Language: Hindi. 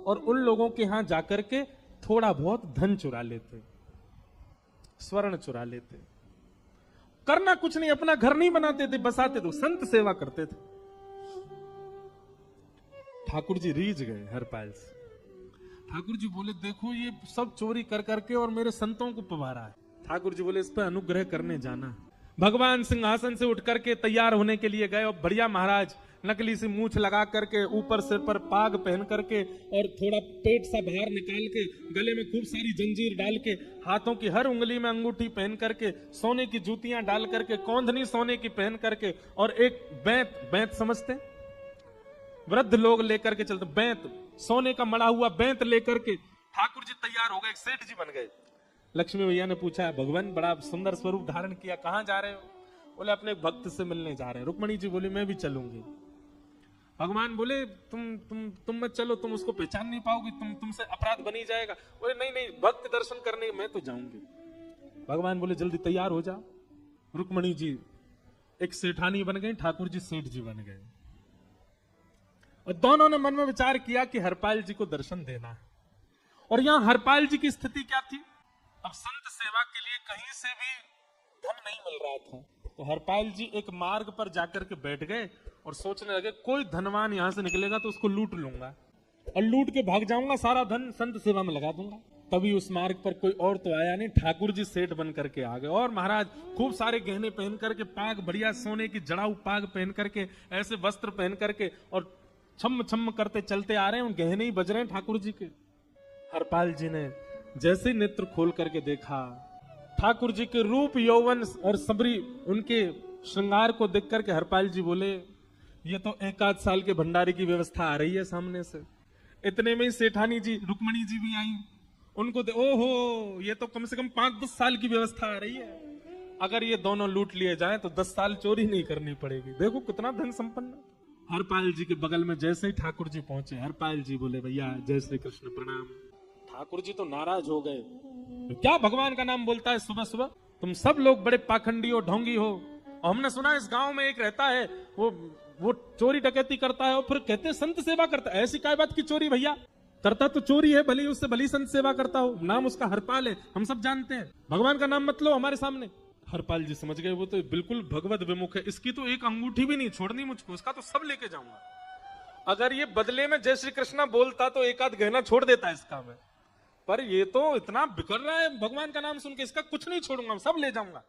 और उन लोगों के यहां जाकर के थोड़ा बहुत धन चुरा लेते, स्वर्ण चुरा लेते। करना कुछ नहीं, अपना घर नहीं बनाते थे, बसाते थे, संत सेवा करते थे। ठाकुर जी रीझ गए हरपाल से। ठाकुर जी बोले देखो ये सब चोरी कर करके और मेरे संतों को पवारा है। ठाकुर जी बोले इस पर अनुग्रह करने जाना। भगवान सिंहासन से उठ करके तैयार होने के लिए गए और बढ़िया महाराज नकली सी मूछ लगा करके, ऊपर सिर पर पाग पहन करके और थोड़ा पेट सा बाहर निकाल के, गले में खूब सारी जंजीर डाल के, हाथों की हर उंगली में अंगूठी पहन करके, सोने की जूतियां डाल करके, कौंधनी सोने की पहन करके, और एक बैंत समझते, वृद्ध लोग लेकर के चलते, बैंत, सोने का मड़ा हुआ बैंत लेकर के ठाकुर जी तैयार हो गए, एक सेठ जी बन गए। लक्ष्मी भैया ने पूछा भगवान बड़ा सुंदर स्वरूप धारण किया, कहां जा रहे हो? बोले अपने भक्त से मिलने जा रहे हैं। रुक्मणी जी बोली मैं भी चलूंगी। भगवान बोले तुम मत चलो, तुम उसको पहचान नहीं पाओगी, तुमसे अपराध बनी जाएगा। बोले नहीं नहीं, भक्त दर्शन करने मैं तो जाऊंगी। भगवान बोले जल्दी तैयार हो जाओ। रुक्मणी जी एक सेठानी बन गई, ठाकुर जी सेठ जी बन गए, और दोनों ने मन में विचार किया कि हरपाल जी को दर्शन देना है। और यहां हरपाल जी की स्थिति क्या थी? अब संत सेवा के लिए कहीं से भी धन नहीं मिल रहा था, तो हरपाल जी एक मार्ग पर जाकर के बैठ गए और सोचने लगे कोई धनवान यहां से निकलेगा तो उसको लूट लूंगा और लूट के भाग जाऊंगा, सारा धन संत सेवा में लगा दूंगा। तभी उस मार्ग पर कोई और तो आया नहीं, ठाकुर जी सेठ बन करके आ गए। और महाराज खूब सारे गहने पहन करके, पाग बढ़िया सोने की जड़ाऊ पाग पहन करके, ऐसे वस्त्र पहन करके, और छम छम करते चलते आ रहे हैं, उन गहने ही बज रहे हैं ठाकुर जी के। हरपाल जी ने जैसे ही नेत्र खोल करके देखा, ठाकुर जी के रूप यौवन और सबरी उनके श्रृंगार को देख करके हरपाल जी बोले ये तो 1 साल के भंडारे की व्यवस्था आ रही है सामने से। इतने में ही सेठानी जी रुक्मणी जी भी आई, उनको ओहो ये तो कम से कम 5-10 साल की व्यवस्था आ रही है। अगर ये दोनों लूट लिए जाएं तो 10 साल चोरी नहीं करनी पड़ेगी। देखो कितना धन संपन्न। हरपाल जी के बगल में जैसे ही ठाकुर जी पहुंचे, हरपाल जी बोले भैया जय श्री कृष्ण प्रणाम। ठाकुर जी तो नाराज हो गए, क्या भगवान का नाम बोलता है सुबह सुबह? तुम सब लोग बड़े पाखंडी हो, ढोंगी हो, और हमने सुना इस गांव में एक रहता है वो चोरी डकैती करता है और फिर कहते हैं संत सेवा करता है। ऐसी काय बात की चोरी भैया? करता तो चोरी है, भले उससे भली संत सेवा करता हो, नाम उसका हरपाल है, हम सब जानते हैं, भगवान का नाम मत लो हमारे सामने। हरपाल जी समझ गए वो तो बिल्कुल भगवत विमुख है, इसकी तो एक अंगूठी भी नहीं छोड़नी मुझको, उसका तो सब लेके जाऊंगा। अगर ये बदले में जय श्री कृष्णा बोलता तो एक आध गहना छोड़ देता इसका मैं, पर ये तो इतना बिखर रहा है भगवान का नाम सुन के, इसका कुछ नहीं छोड़ूंगा, सब ले जाऊंगा।